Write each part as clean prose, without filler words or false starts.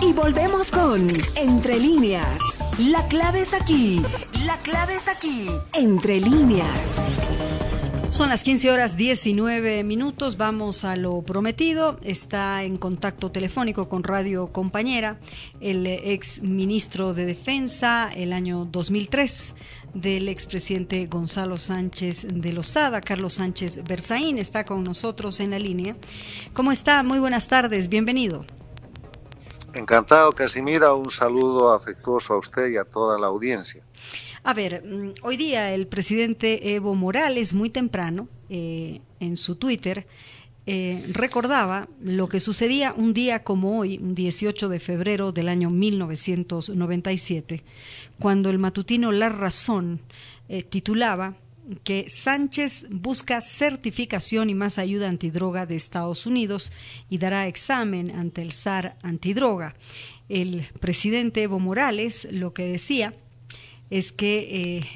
Y volvemos con Entre Líneas. La clave es aquí. La clave es aquí. Entre Líneas. Son las 15:19. Vamos a lo prometido. Está en contacto telefónico con Radio Compañera el ex ministro de Defensa el año 2003 del expresidente Gonzalo Sánchez de Lozada, Carlos Sánchez Berzaín. Está con nosotros en la línea. ¿Cómo está? Muy buenas tardes. Bienvenido. Encantado, Casimira. Un saludo afectuoso a usted y a toda la audiencia. A ver, hoy día el presidente Evo Morales, muy temprano, en su Twitter, recordaba lo que sucedía un día como hoy, un 18 de febrero del año 1997, cuando el matutino La Razón titulaba que Sánchez busca certificación y más ayuda antidroga de Estados Unidos y dará examen ante el SAR antidroga. El presidente Evo Morales lo que decía es que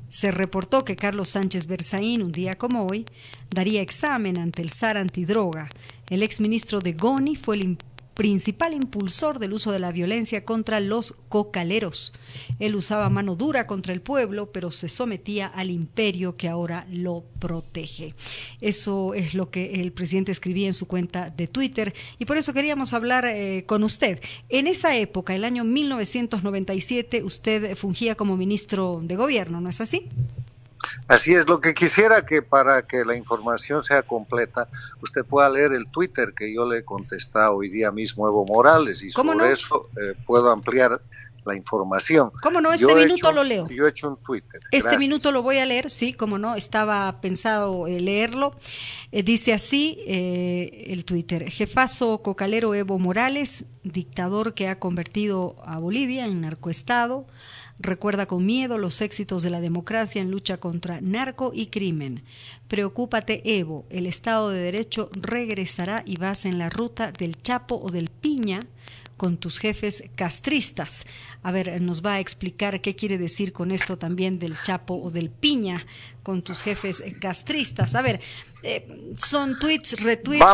se reportó que Carlos Sánchez Berzaín, un día como hoy, daría examen ante el SAR antidroga. El exministro de Goni fue el principal impulsor del uso de la violencia contra los cocaleros. Él usaba mano dura contra el pueblo, pero se sometía al imperio que ahora lo protege. Eso es lo que el presidente escribía en su cuenta de Twitter y por eso queríamos hablar con usted. En esa época, el año 1997, usted fungía como ministro de gobierno, ¿no es así? Así es, lo que quisiera que para que la información sea completa, usted pueda leer el Twitter que yo le he contestado hoy día mismo a Evo Morales y sobre eso puedo ampliar la información. ¿Cómo no? Este minuto lo leo. Yo he hecho un Twitter. Este minuto lo voy a leer, sí, cómo no, estaba pensado leerlo. Dice así el Twitter: jefazo cocalero Evo Morales, dictador que ha convertido a Bolivia en narcoestado, recuerda con miedo los éxitos de la democracia en lucha contra narco y crimen. Preocúpate, Evo, el Estado de Derecho regresará y vas en la ruta del Chapo o del Piña con tus jefes castristas. A ver, nos va a explicar qué quiere decir con esto también del Chapo o del Piña con tus jefes castristas. A ver, son tweets, retweets.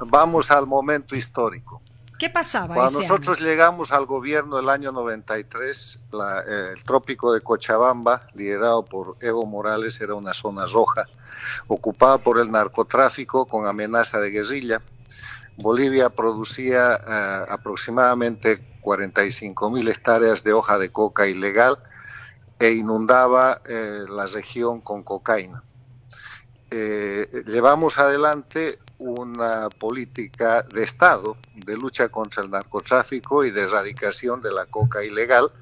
Vamos al momento histórico. ¿Qué pasaba Cuando ese nosotros año? llegamos al gobierno del año 93, el trópico de Cochabamba, liderado por Evo Morales, era una zona roja, ocupada por el narcotráfico con amenaza de guerrilla. Bolivia producía aproximadamente 45.000 hectáreas de hoja de coca ilegal e inundaba la región con cocaína. Llevamos adelante una política de Estado de lucha contra el narcotráfico y de erradicación de la coca ilegal,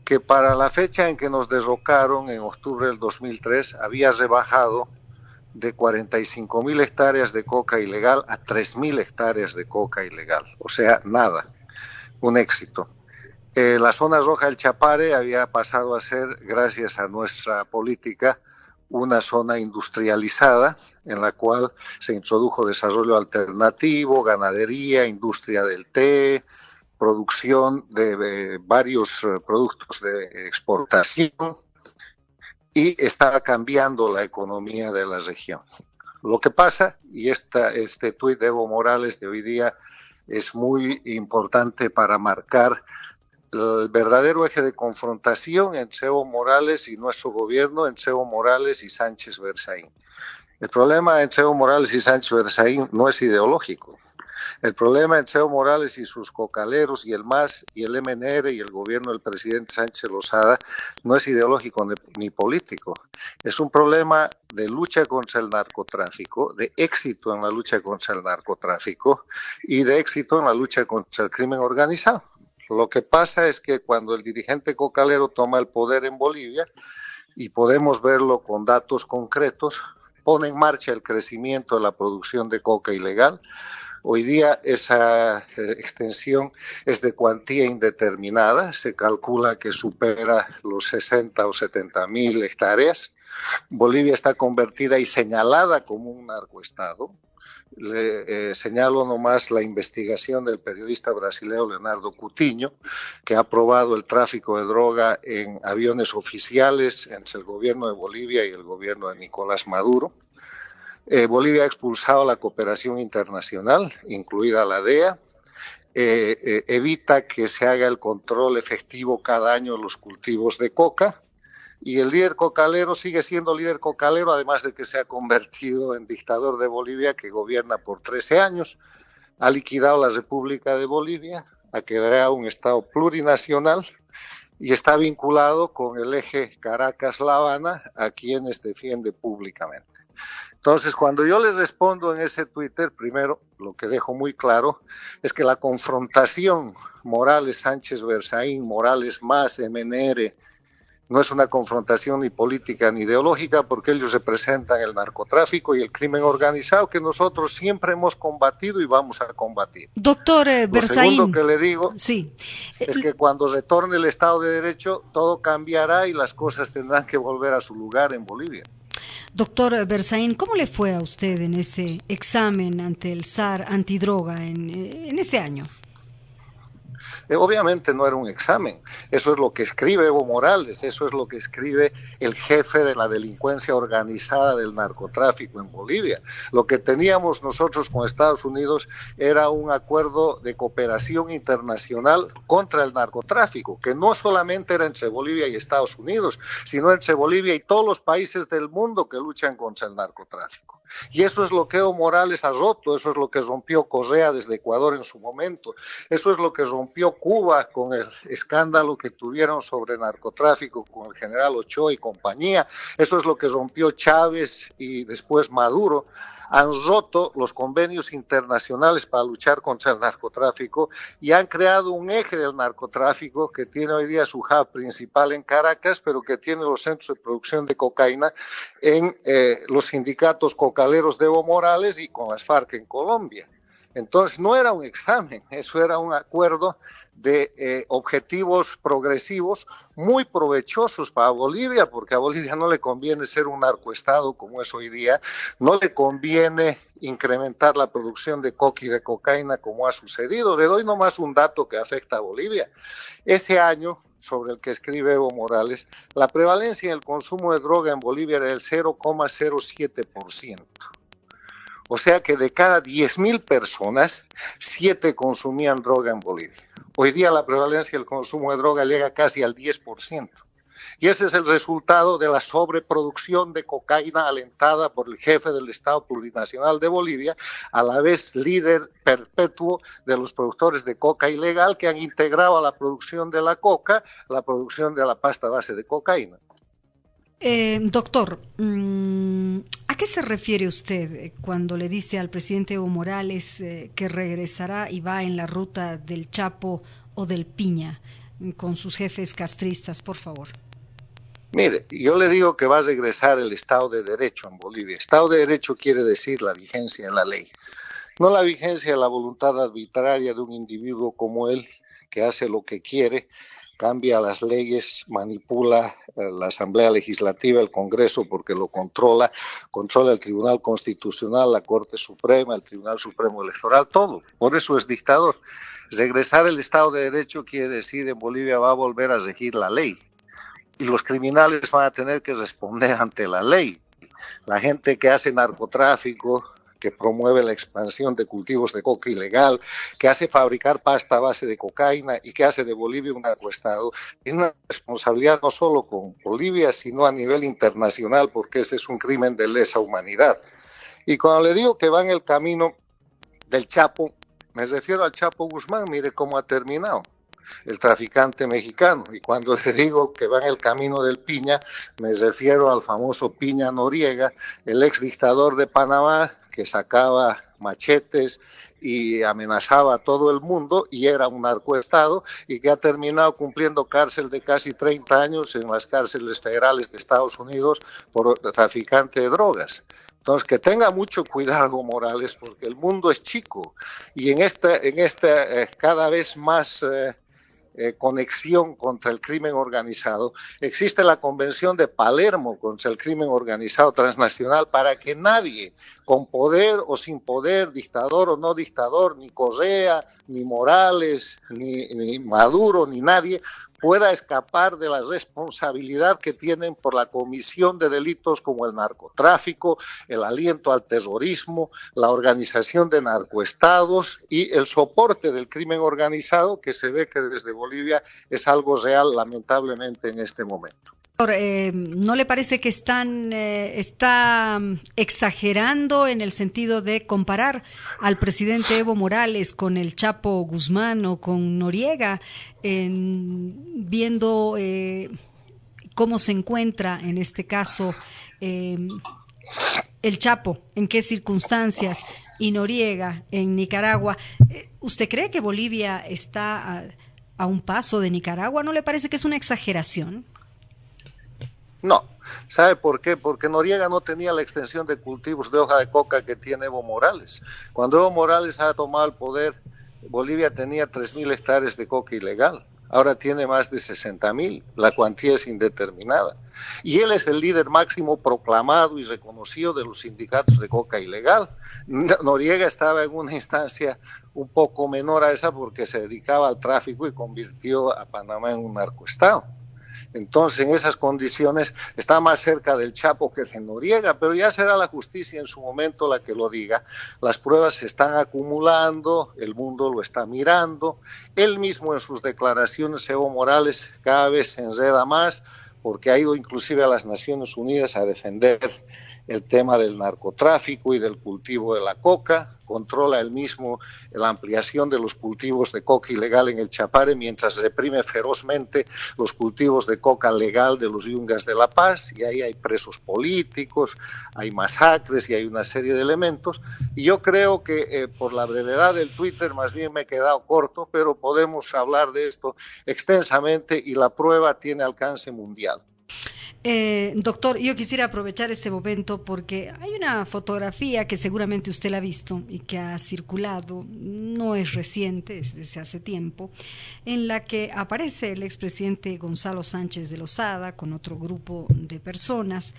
que para la fecha en que nos derrocaron, en octubre del 2003, había rebajado de 45.000 hectáreas de coca ilegal a 3.000 hectáreas de coca ilegal. O sea, nada, un éxito. La zona roja del Chapare había pasado a ser, gracias a nuestra política, una zona industrializada en la cual se introdujo desarrollo alternativo, ganadería, industria del té, producción de varios productos de exportación, y estaba cambiando la economía de la región. Lo que pasa, y este tuit de Evo Morales de hoy día es muy importante para marcar el verdadero eje de confrontación entre Evo Morales y nuestro gobierno, entre Evo Morales y Sánchez Berzaín. El problema entre Evo Morales y Sánchez Berzaín no es ideológico. El problema entre Evo Morales y sus cocaleros y el MAS y el MNR y el gobierno del presidente Sánchez Lozada no es ideológico ni político. Es un problema de lucha contra el narcotráfico, de éxito en la lucha contra el narcotráfico y de éxito en la lucha contra el crimen organizado. Lo que pasa es que cuando el dirigente cocalero toma el poder en Bolivia, y podemos verlo con datos concretos, pone en marcha el crecimiento de la producción de coca ilegal. Hoy día esa extensión es de cuantía indeterminada, se calcula que supera los 60 o 70.000 hectáreas. Bolivia está convertida y señalada como un narcoestado. Le señalo nomás la investigación del periodista brasileño Leonardo Coutinho, que ha probado el tráfico de droga en aviones oficiales entre el gobierno de Bolivia y el gobierno de Nicolás Maduro. Bolivia ha expulsado la cooperación internacional, incluida la DEA, evita que se haga el control efectivo cada año de los cultivos de coca, y el líder cocalero sigue siendo líder cocalero, además de que se ha convertido en dictador de Bolivia, que gobierna por 13 años, ha liquidado la República de Bolivia, ha creado un Estado plurinacional y está vinculado con el eje Caracas-La Habana, a quienes defiende públicamente. Entonces, cuando yo les respondo en ese Twitter, primero, lo que dejo muy claro es que la confrontación Morales-Sánchez-Berzaín, Morales más MNR, no es una confrontación ni política ni ideológica, porque ellos representan el narcotráfico y el crimen organizado que nosotros siempre hemos combatido y vamos a combatir. Doctor Berzaín. Lo segundo que le digo sí. Es que cuando retorne el Estado de Derecho, todo cambiará y las cosas tendrán que volver a su lugar en Bolivia. Doctor Berzaín, ¿cómo le fue a usted en ese examen ante el SAR antidroga en ese año? Obviamente no era un examen, eso es lo que escribe Evo Morales, eso es lo que escribe el jefe de la delincuencia organizada del narcotráfico en Bolivia. Lo que teníamos nosotros con Estados Unidos era un acuerdo de cooperación internacional contra el narcotráfico, que no solamente era entre Bolivia y Estados Unidos, sino entre Bolivia y todos los países del mundo que luchan contra el narcotráfico. Y eso es lo que Evo Morales ha roto, eso es lo que rompió Correa desde Ecuador en su momento, eso es lo que rompió Cuba con el escándalo que tuvieron sobre narcotráfico con el general Ochoa y compañía, eso es lo que rompió Chávez y después Maduro. Han roto los convenios internacionales para luchar contra el narcotráfico y han creado un eje del narcotráfico que tiene hoy día su hub principal en Caracas, pero que tiene los centros de producción de cocaína en los sindicatos cocaleros de Evo Morales y con las FARC en Colombia. Entonces no era un examen, eso era un acuerdo de objetivos progresivos muy provechosos para Bolivia, porque a Bolivia no le conviene ser un narcoestado como es hoy día, no le conviene incrementar la producción de coca y de cocaína como ha sucedido. Le doy nomás un dato que afecta a Bolivia. Ese año, sobre el que escribe Evo Morales, la prevalencia en el consumo de droga en Bolivia era del 0,07%. O sea que de cada 10.000 personas, 7 consumían droga en Bolivia. Hoy día la prevalencia del consumo de droga llega casi al 10%. Y ese es el resultado de la sobreproducción de cocaína alentada por el jefe del Estado Plurinacional de Bolivia, a la vez líder perpetuo de los productores de coca ilegal que han integrado a la producción de la coca la producción de la pasta base de cocaína. Doctor, ¿a qué se refiere usted cuando le dice al presidente Evo Morales que regresará y va en la ruta del Chapo o del Piña con sus jefes castristas, por favor? Mire, yo le digo que va a regresar el Estado de Derecho en Bolivia. Estado de Derecho quiere decir la vigencia de la ley, no la vigencia de la voluntad arbitraria de un individuo como él, que hace lo que quiere, cambia las leyes, manipula la Asamblea Legislativa, el Congreso, porque lo controla el Tribunal Constitucional, la Corte Suprema, el Tribunal Supremo Electoral, todo. Por eso es dictador. Regresar el Estado de Derecho quiere decir en Bolivia va a volver a regir la ley. Y los criminales van a tener que responder ante la ley. La gente que hace narcotráfico, que promueve la expansión de cultivos de coca ilegal, que hace fabricar pasta a base de cocaína y que hace de Bolivia un narcoestado, tiene una responsabilidad no solo con Bolivia, sino a nivel internacional, porque ese es un crimen de lesa humanidad. Y cuando le digo que va en el camino del Chapo, me refiero al Chapo Guzmán, mire cómo ha terminado, el traficante mexicano. Y cuando le digo que va en el camino del Piña, me refiero al famoso Piña Noriega, el ex dictador de Panamá, que sacaba machetes y amenazaba a todo el mundo y era un narcoestado y que ha terminado cumpliendo cárcel de casi 30 años en las cárceles federales de Estados Unidos por traficante de drogas. Entonces, que tenga mucho cuidado Morales, porque el mundo es chico y en esta cada vez más conexión contra el crimen organizado, existe la Convención de Palermo contra el crimen organizado transnacional para que nadie con poder o sin poder, dictador o no dictador, ni Correa, ni Morales, ni Maduro, ni nadie pueda escapar de la responsabilidad que tienen por la comisión de delitos como el narcotráfico, el aliento al terrorismo, la organización de narcoestados y el soporte del crimen organizado, que se ve que desde Bolivia es algo real, lamentablemente, en este momento. ¿No le parece que está exagerando en el sentido de comparar al presidente Evo Morales con el Chapo Guzmán o con Noriega, viendo cómo se encuentra en este caso el Chapo, en qué circunstancias, y Noriega en Nicaragua? ¿Usted cree que Bolivia está a un paso de Nicaragua? ¿No le parece que es una exageración? No, ¿sabe por qué? Porque Noriega no tenía la extensión de cultivos de hoja de coca que tiene Evo Morales. Cuando Evo Morales ha tomado el poder, Bolivia tenía 3.000 hectáreas de coca ilegal. Ahora tiene más de 60.000, la cuantía es indeterminada. Y él es el líder máximo proclamado y reconocido de los sindicatos de coca ilegal. Noriega estaba en una instancia un poco menor a esa porque se dedicaba al tráfico y convirtió a Panamá en un narcoestado. Entonces, en esas condiciones, está más cerca del Chapo que de Noriega, pero ya será la justicia en su momento la que lo diga. Las pruebas se están acumulando, el mundo lo está mirando. Él mismo en sus declaraciones, Evo Morales, cada vez se enreda más, porque ha ido inclusive a las Naciones Unidas a defender el tema del narcotráfico y del cultivo de la coca, controla él mismo la ampliación de los cultivos de coca ilegal en el Chapare, mientras reprime ferozmente los cultivos de coca legal de los Yungas de La Paz, y ahí hay presos políticos, hay masacres y hay una serie de elementos, y yo creo que por la brevedad del Twitter más bien me he quedado corto, pero podemos hablar de esto extensamente y la prueba tiene alcance mundial. Doctor, yo quisiera aprovechar este momento porque hay una fotografía que seguramente usted la ha visto y que ha circulado, no es reciente, es desde hace tiempo, en la que aparece el expresidente Gonzalo Sánchez de Lozada con otro grupo de personas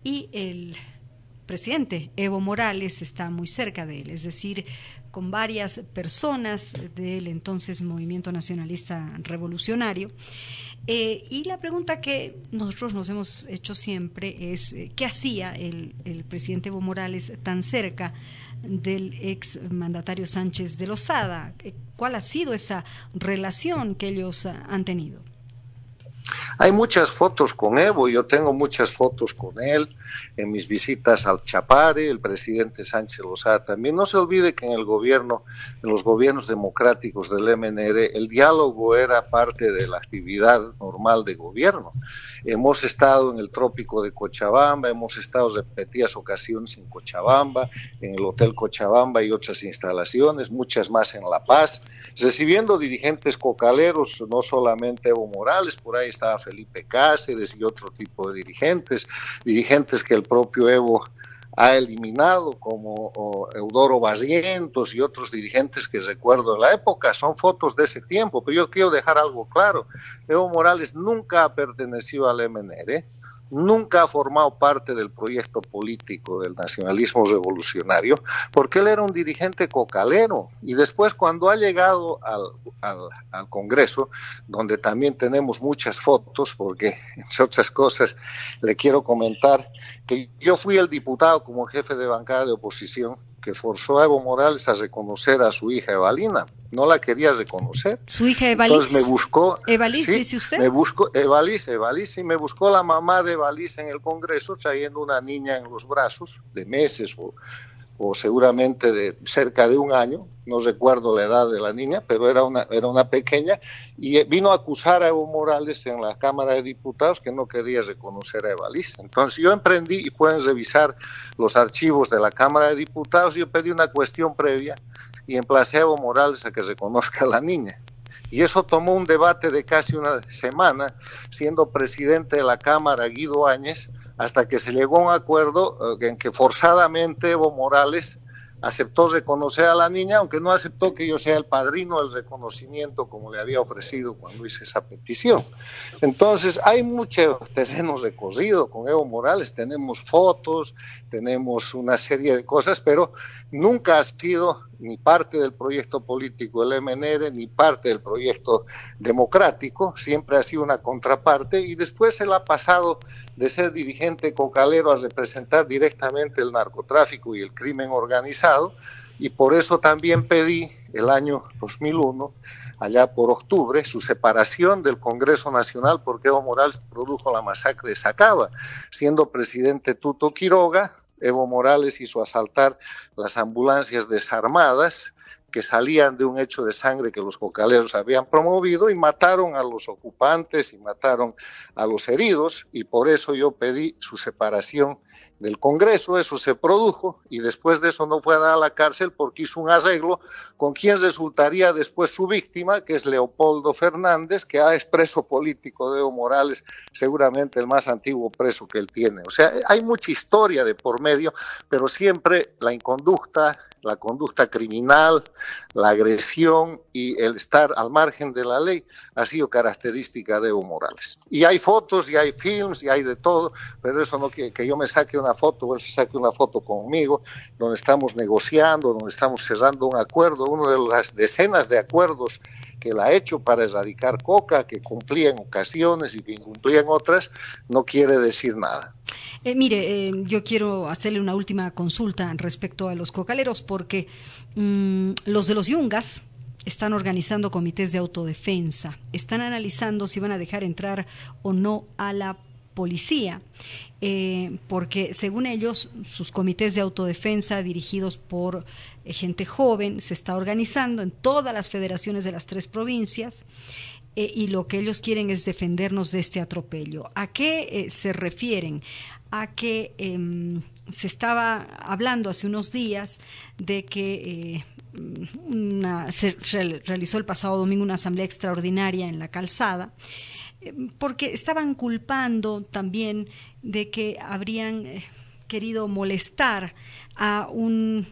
y el presidente Evo Morales está muy cerca de él, es decir, con varias personas del entonces Movimiento Nacionalista Revolucionario. Y la pregunta que nosotros nos hemos hecho siempre es ¿qué hacía el presidente Evo Morales tan cerca del ex mandatario Sánchez de Lozada? ¿Cuál ha sido esa relación que ellos han tenido? Hay muchas fotos con Evo, yo tengo muchas fotos con él en mis visitas al Chapare, el presidente Sánchez Lozada también. No se olvide que en el gobierno, en los gobiernos democráticos del MNR, el diálogo era parte de la actividad normal de gobierno. Hemos estado en el trópico de Cochabamba, hemos estado repetidas ocasiones en Cochabamba, en el Hotel Cochabamba y otras instalaciones, muchas más en La Paz, recibiendo dirigentes cocaleros, no solamente Evo Morales, por ahí estaba Felipe Cáceres y otro tipo de dirigentes que el propio Evo ha eliminado, como Eudoro Barrientos y otros dirigentes que recuerdo de la época. Son fotos de ese tiempo, pero yo quiero dejar algo claro. Evo Morales nunca ha pertenecido al MNR, nunca ha formado parte del proyecto político del nacionalismo revolucionario, porque él era un dirigente cocalero, y después cuando ha llegado al Congreso, donde también tenemos muchas fotos, porque entre otras cosas le quiero comentar que yo fui el diputado como jefe de bancada de oposición que forzó a Evo Morales a reconocer a su hija Evalina. No la quería reconocer. ¿Su hija Evalis? Entonces me buscó... ¿Evalis, sí, dice usted? Me buscó Evalis, y me buscó la mamá de Evalis en el Congreso, trayendo una niña en los brazos, de meses o seguramente de cerca de un año, no recuerdo la edad de la niña, pero era una pequeña, y vino a acusar a Evo Morales en la Cámara de Diputados que no quería reconocer a Evalis. Entonces yo emprendí, y pueden revisar los archivos de la Cámara de Diputados, yo pedí una cuestión previa y emplacé a Evo Morales a que reconozca a la niña. Y eso tomó un debate de casi una semana, siendo presidente de la Cámara Guido Áñez, hasta que se llegó a un acuerdo en que forzadamente Evo Morales aceptó reconocer a la niña, aunque no aceptó que yo sea el padrino del reconocimiento como le había ofrecido cuando hice esa petición. Entonces hay mucho terreno recorrido con Evo Morales, tenemos fotos, tenemos una serie de cosas, pero nunca ha sido ni parte del proyecto político del MNR, ni parte del proyecto democrático, siempre ha sido una contraparte, y después él ha pasado de ser dirigente cocalero a representar directamente el narcotráfico y el crimen organizado, y por eso también pedí el año 2001, allá por octubre, su separación del Congreso Nacional, porque Evo Morales produjo la masacre de Sacaba, siendo presidente Tuto Quiroga. Evo Morales hizo asaltar las ambulancias desarmadas que salían de un hecho de sangre que los cocaleros habían promovido, y mataron a los ocupantes y mataron a los heridos, y por eso yo pedí su separación del Congreso. Eso se produjo, y después de eso no fue a dar a la cárcel porque hizo un arreglo con quien resultaría después su víctima, que es Leopoldo Fernández, que es preso político de Evo Morales, seguramente el más antiguo preso que él tiene. O sea, hay mucha historia de por medio, pero siempre la conducta criminal, la agresión y el estar al margen de la ley ha sido característica de Evo Morales. Y hay fotos, y hay films, y hay de todo, pero eso no quiere que yo me saque una foto o él se saque una foto conmigo, donde estamos negociando, donde estamos cerrando un acuerdo, uno de las decenas de acuerdos que él ha hecho para erradicar coca, que cumplía en ocasiones y que incumplía en otras, no quiere decir nada. Yo quiero hacerle una última consulta respecto a los cocaleros, porque los de los Yungas están organizando comités de autodefensa, están analizando si van a dejar entrar o no a la policía, porque según ellos, sus comités de autodefensa dirigidos por gente joven se está organizando en todas las federaciones de las 3 provincias, y lo que ellos quieren es defendernos de este atropello. ¿A qué se refieren? A que se estaba hablando hace unos días de que se realizó el pasado domingo una asamblea extraordinaria en la Calzada, porque estaban culpando también de que habrían querido molestar a un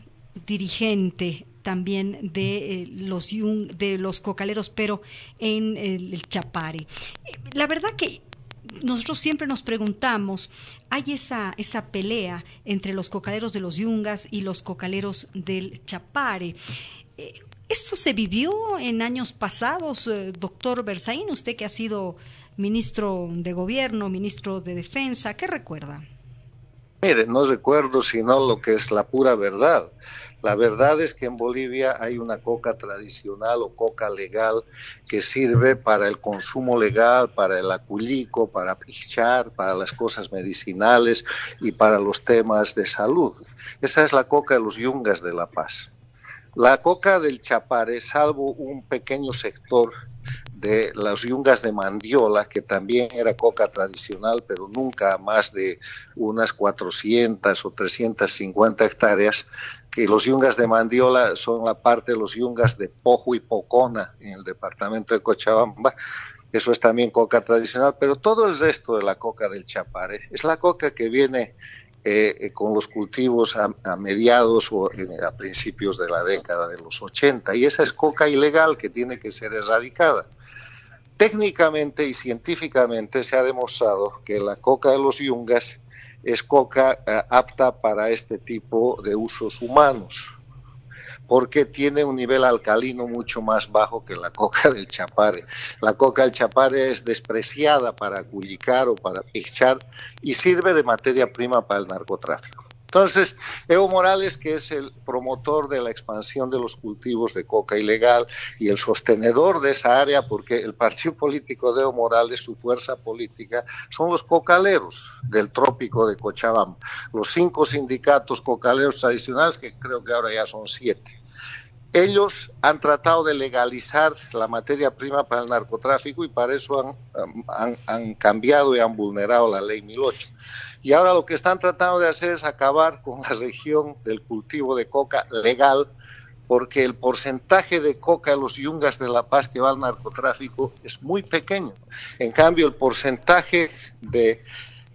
dirigente también de los cocaleros, pero en el Chapare. La verdad que nosotros siempre nos preguntamos, hay esa pelea entre los cocaleros de los Yungas y los cocaleros del Chapare. ¿Eso se vivió en años pasados, doctor Berzaín? Usted que ha sido ministro de Gobierno, ministro de Defensa, ¿qué recuerda? Mire, no recuerdo sino lo que es la pura verdad. La verdad es que en Bolivia hay una coca tradicional o coca legal que sirve para el consumo legal, para el aculico, para pichar, para las cosas medicinales y para los temas de salud. Esa es la coca de los Yungas de La Paz. La coca del Chapare, salvo un pequeño sector de las Yungas de Mandiola, que también era coca tradicional, pero nunca más de unas 400 o 350 hectáreas, que los Yungas de Mandiola son la parte de los Yungas de Pojo y Pocona, en el departamento de Cochabamba. Eso es también coca tradicional, pero todo el resto de la coca del Chapare es la coca que viene con los cultivos a mediados o a principios de la década de los 80, y esa es coca ilegal que tiene que ser erradicada. Técnicamente y científicamente se ha demostrado que la coca de los Yungas es coca apta para este tipo de usos humanos, porque tiene un nivel alcalino mucho más bajo que la coca del Chapare. La coca del Chapare es despreciada para aculicar o para pichar y sirve de materia prima para el narcotráfico. Entonces, Evo Morales, que es el promotor de la expansión de los cultivos de coca ilegal y el sostenedor de esa área, porque el partido político de Evo Morales, su fuerza política, son los cocaleros del trópico de Cochabamba, los 5 sindicatos cocaleros tradicionales, que creo que ahora ya son 7. Ellos han tratado de legalizar la materia prima para el narcotráfico y para eso han cambiado y han vulnerado la ley 1008. Y ahora lo que están tratando de hacer es acabar con la región del cultivo de coca legal, porque el porcentaje de coca de los Yungas de La Paz que va al narcotráfico es muy pequeño. En cambio, el porcentaje de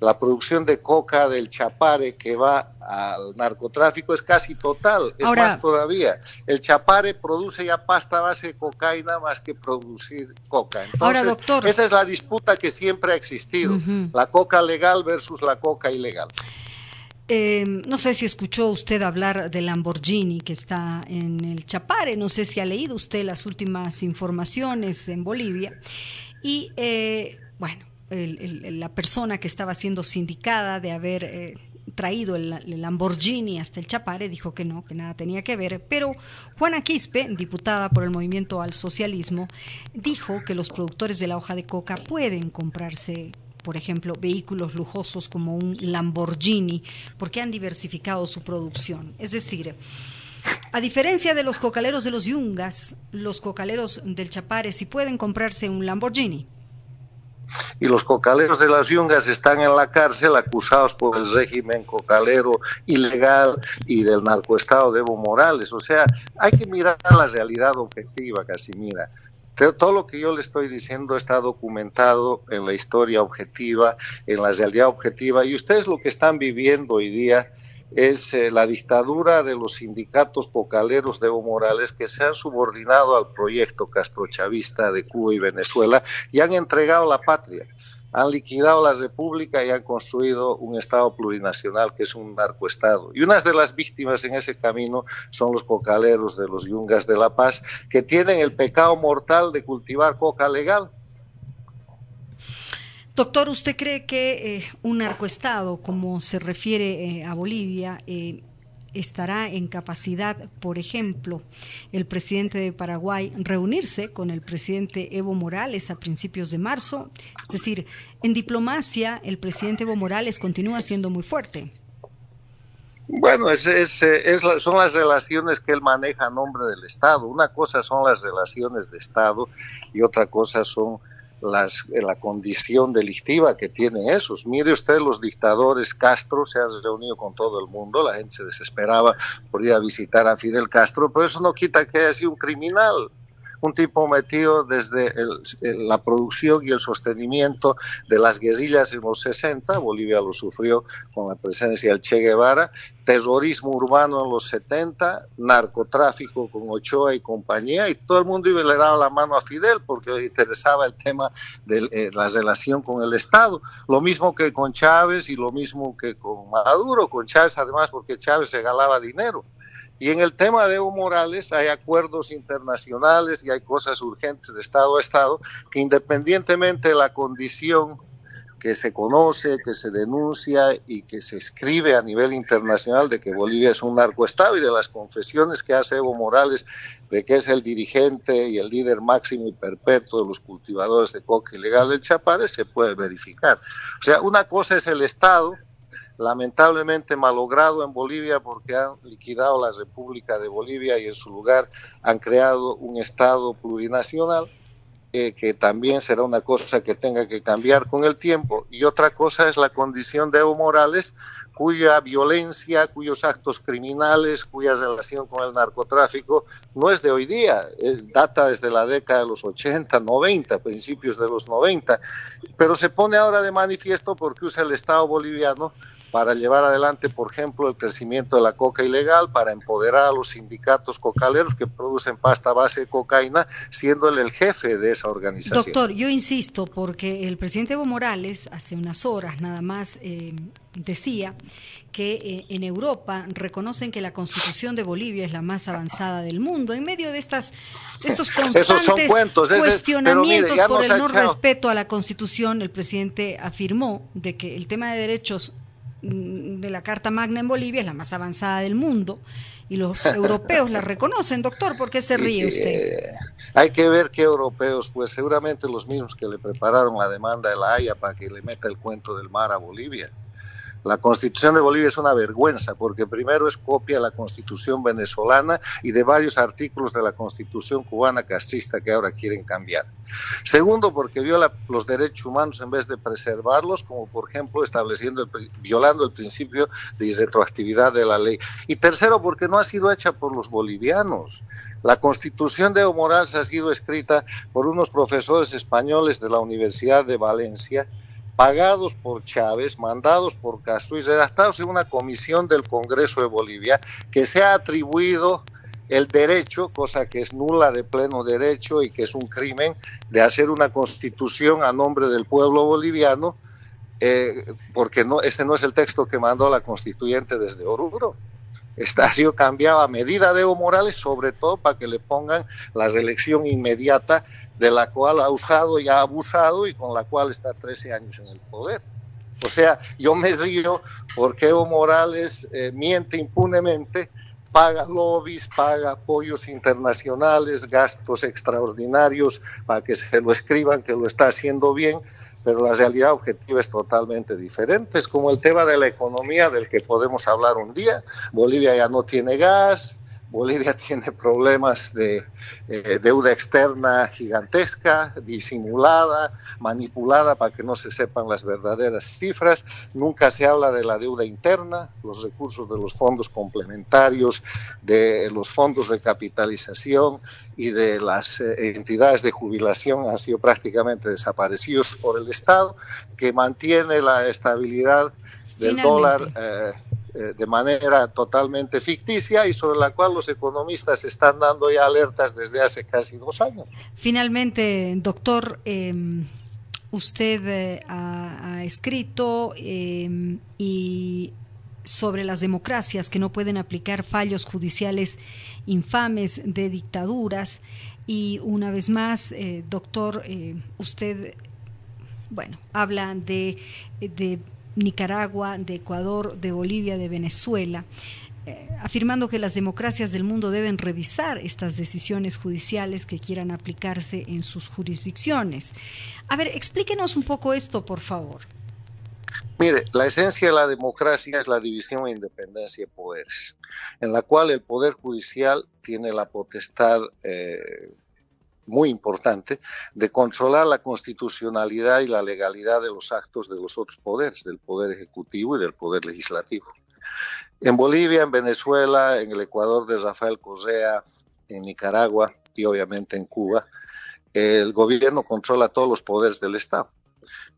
la producción de coca del Chapare que va al narcotráfico es casi total, es Ahora, más todavía. El Chapare produce ya pasta a base de cocaína más que producir coca. Entonces, ahora, doctor, esa es la disputa que siempre ha existido, la coca legal versus la coca ilegal. No sé si escuchó usted hablar del Lamborghini que está en el Chapare, no sé si ha leído usted las últimas informaciones en Bolivia. Y bueno, la persona que estaba siendo sindicada de haber traído el Lamborghini hasta el Chapare dijo que no, que nada tenía que ver, pero Juana Quispe, diputada por el Movimiento al Socialismo, dijo que los productores de la hoja de coca pueden comprarse, por ejemplo, vehículos lujosos como un Lamborghini, porque han diversificado su producción. Es decir, a diferencia de los cocaleros de los Yungas, los cocaleros del Chapare sí pueden comprarse un Lamborghini. Y los cocaleros de las Yungas están en la cárcel acusados por el régimen cocalero ilegal y del narcoestado de Evo Morales. O sea, hay que mirar la realidad objetiva, Casimira. Todo lo que yo le estoy diciendo está documentado en la historia objetiva, en la realidad objetiva, y ustedes lo que están viviendo hoy día es la dictadura de los sindicatos cocaleros de Evo Morales que se han subordinado al proyecto castrochavista de Cuba y Venezuela y han entregado la patria. Han liquidado la república y han construido un estado plurinacional que es un narcoestado. Y unas de las víctimas en ese camino son los cocaleros de los Yungas de La Paz, que tienen el pecado mortal de cultivar coca legal. Doctor, ¿usted cree que un narcoestado, como se refiere a Bolivia, estará en capacidad, por ejemplo, el presidente de Paraguay reunirse con el presidente Evo Morales a principios de marzo? Es decir, en diplomacia el presidente Evo Morales continúa siendo muy fuerte. Bueno, son las relaciones que él maneja a nombre del Estado. Una cosa son las relaciones de Estado y otra cosa son la condición delictiva que tienen esos. Mire usted, los dictadores, Castro se ha reunido con todo el mundo, la gente se desesperaba por ir a visitar a Fidel Castro, pero eso no quita que haya sido un criminal, un tipo metido desde la producción y el sostenimiento de las guerrillas en los 60, Bolivia lo sufrió con la presencia del Che Guevara, terrorismo urbano en los 70, narcotráfico con Ochoa y compañía, y todo el mundo iba y le daba la mano a Fidel porque le interesaba el tema de la relación con el Estado, lo mismo que con Chávez y lo mismo que con Maduro, con Chávez además porque Chávez regalaba dinero. Y en el tema de Evo Morales hay acuerdos internacionales y hay cosas urgentes de Estado a Estado que independientemente de la condición que se conoce, que se denuncia y que se escribe a nivel internacional de que Bolivia es un narcoestado y de las confesiones que hace Evo Morales de que es el dirigente y el líder máximo y perpetuo de los cultivadores de coca ilegal del Chapare, se puede verificar. O sea, una cosa es el Estado, lamentablemente malogrado en Bolivia porque han liquidado la República de Bolivia y en su lugar han creado un Estado plurinacional que también será una cosa que tenga que cambiar con el tiempo, y otra cosa es la condición de Evo Morales, cuya violencia, cuyos actos criminales, cuya relación con el narcotráfico no es de hoy día, data desde la década de los 80, 90, principios de los 90, pero se pone ahora de manifiesto porque usa el Estado boliviano para llevar adelante, por ejemplo, el crecimiento de la coca ilegal, para empoderar a los sindicatos cocaleros que producen pasta a base de cocaína, siendo él el jefe de esa organización. Doctor, yo insisto, porque el presidente Evo Morales hace unas horas nada más decía que en Europa reconocen que la Constitución de Bolivia es la más avanzada del mundo. En medio de estos constantes cuestionamientos por el no respeto a la Constitución, el presidente afirmó de que el tema de derechos de la Carta Magna en Bolivia es la más avanzada del mundo y los europeos la reconocen. Doctor, ¿por qué se ríe usted? Hay que ver qué europeos, pues seguramente los mismos que le prepararon la demanda de la Haya para que le meta el cuento del mar a Bolivia. La Constitución de Bolivia es una vergüenza porque primero es copia de la Constitución venezolana y de varios artículos de la Constitución cubana castrista que ahora quieren cambiar. Segundo, porque viola los derechos humanos en vez de preservarlos, como por ejemplo violando el principio de irretroactividad de la ley. Y tercero, porque no ha sido hecha por los bolivianos. La Constitución de Evo Morales ha sido escrita por unos profesores españoles de la Universidad de Valencia pagados por Chávez, mandados por Castro y redactados en una comisión del Congreso de Bolivia que se ha atribuido el derecho, cosa que es nula de pleno derecho y que es un crimen, de hacer una constitución a nombre del pueblo boliviano, porque ese no es el texto que mandó la constituyente desde Oruro. Ha sido cambiado a medida de Evo Morales, sobre todo para que le pongan la reelección inmediata, de la cual ha usado y ha abusado y con la cual está 13 años en el poder. O sea, yo me río porque Evo Morales miente impunemente, paga lobbies, paga apoyos internacionales, gastos extraordinarios para que se lo escriban que lo está haciendo bien, pero la realidad objetiva es totalmente diferente. Es como el tema de la economía del que podemos hablar un día. Bolivia ya no tiene gas, Bolivia tiene problemas de deuda externa gigantesca, disimulada, manipulada para que no se sepan las verdaderas cifras. Nunca se habla de la deuda interna, los recursos de los fondos complementarios, de los fondos de capitalización y de las entidades de jubilación han sido prácticamente desaparecidos por el Estado, que mantiene la estabilidad del dólar de manera totalmente ficticia y sobre la cual los economistas están dando ya alertas desde hace casi 2 años. Finalmente, doctor, usted ha escrito y sobre las democracias que no pueden aplicar fallos judiciales infames de dictaduras y una vez más, doctor, usted, bueno, habla de Nicaragua, de Ecuador, de Bolivia, de Venezuela, afirmando que las democracias del mundo deben revisar estas decisiones judiciales que quieran aplicarse en sus jurisdicciones. A ver, explíquenos un poco esto, por favor. Mire, la esencia de la democracia es la división e independencia de poderes, en la cual el poder judicial tiene la potestad muy importante de controlar la constitucionalidad y la legalidad de los actos de los otros poderes, del poder ejecutivo y del poder legislativo. En Bolivia, en Venezuela, en el Ecuador de Rafael Correa, en Nicaragua y obviamente en Cuba, el gobierno controla todos los poderes del Estado.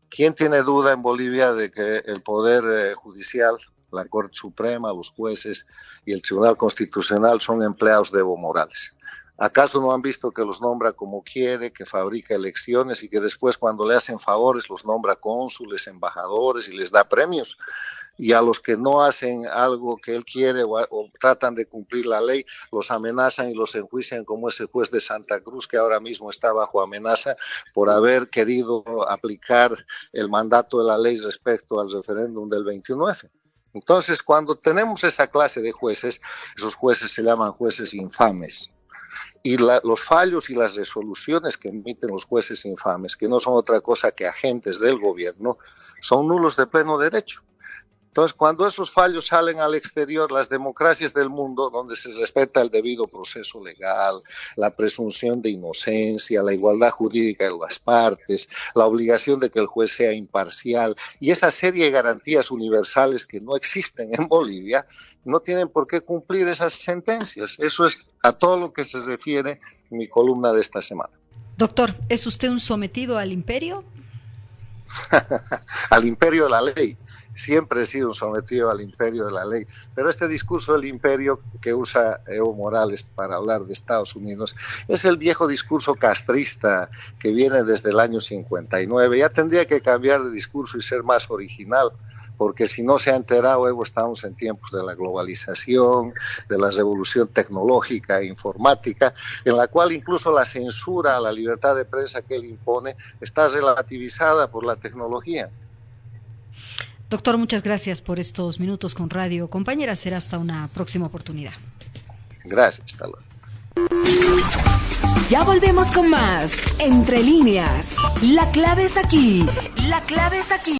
¿Quién tiene duda en Bolivia de que el poder judicial, la Corte Suprema, los jueces y el Tribunal Constitucional son empleados de Evo Morales? ¿Acaso no han visto que los nombra como quiere, que fabrica elecciones y que después cuando le hacen favores los nombra cónsules, embajadores y les da premios? Y a los que no hacen algo que él quiere o tratan de cumplir la ley, los amenazan y los enjuician, como ese juez de Santa Cruz que ahora mismo está bajo amenaza por haber querido aplicar el mandato de la ley respecto al referéndum del 29. Entonces, cuando tenemos esa clase de jueces, esos jueces se llaman jueces infames. Y los fallos y las resoluciones que emiten los jueces infames, que no son otra cosa que agentes del gobierno, son nulos de pleno derecho. Entonces, cuando esos fallos salen al exterior, las democracias del mundo, donde se respeta el debido proceso legal, la presunción de inocencia, la igualdad jurídica de las partes, la obligación de que el juez sea imparcial y esa serie de garantías universales que no existen en Bolivia, no tienen por qué cumplir esas sentencias. Eso es a todo lo que se refiere mi columna de esta semana. Doctor, ¿es usted un sometido al imperio? Al imperio de la ley. Siempre he sido un sometido al imperio de la ley, pero este discurso del imperio que usa Evo Morales para hablar de Estados Unidos es el viejo discurso castrista que viene desde el año 59. Ya tendría que cambiar de discurso y ser más original, porque si no se ha enterado, Evo, estamos en tiempos de la globalización, de la revolución tecnológica e informática, en la cual incluso la censura a la libertad de prensa que él impone está relativizada por la tecnología. Doctor, muchas gracias por estos minutos con Radio Compañera. Será hasta una próxima oportunidad. Gracias, hasta luego. Ya volvemos con más Entre Líneas. La clave está aquí. La clave está aquí.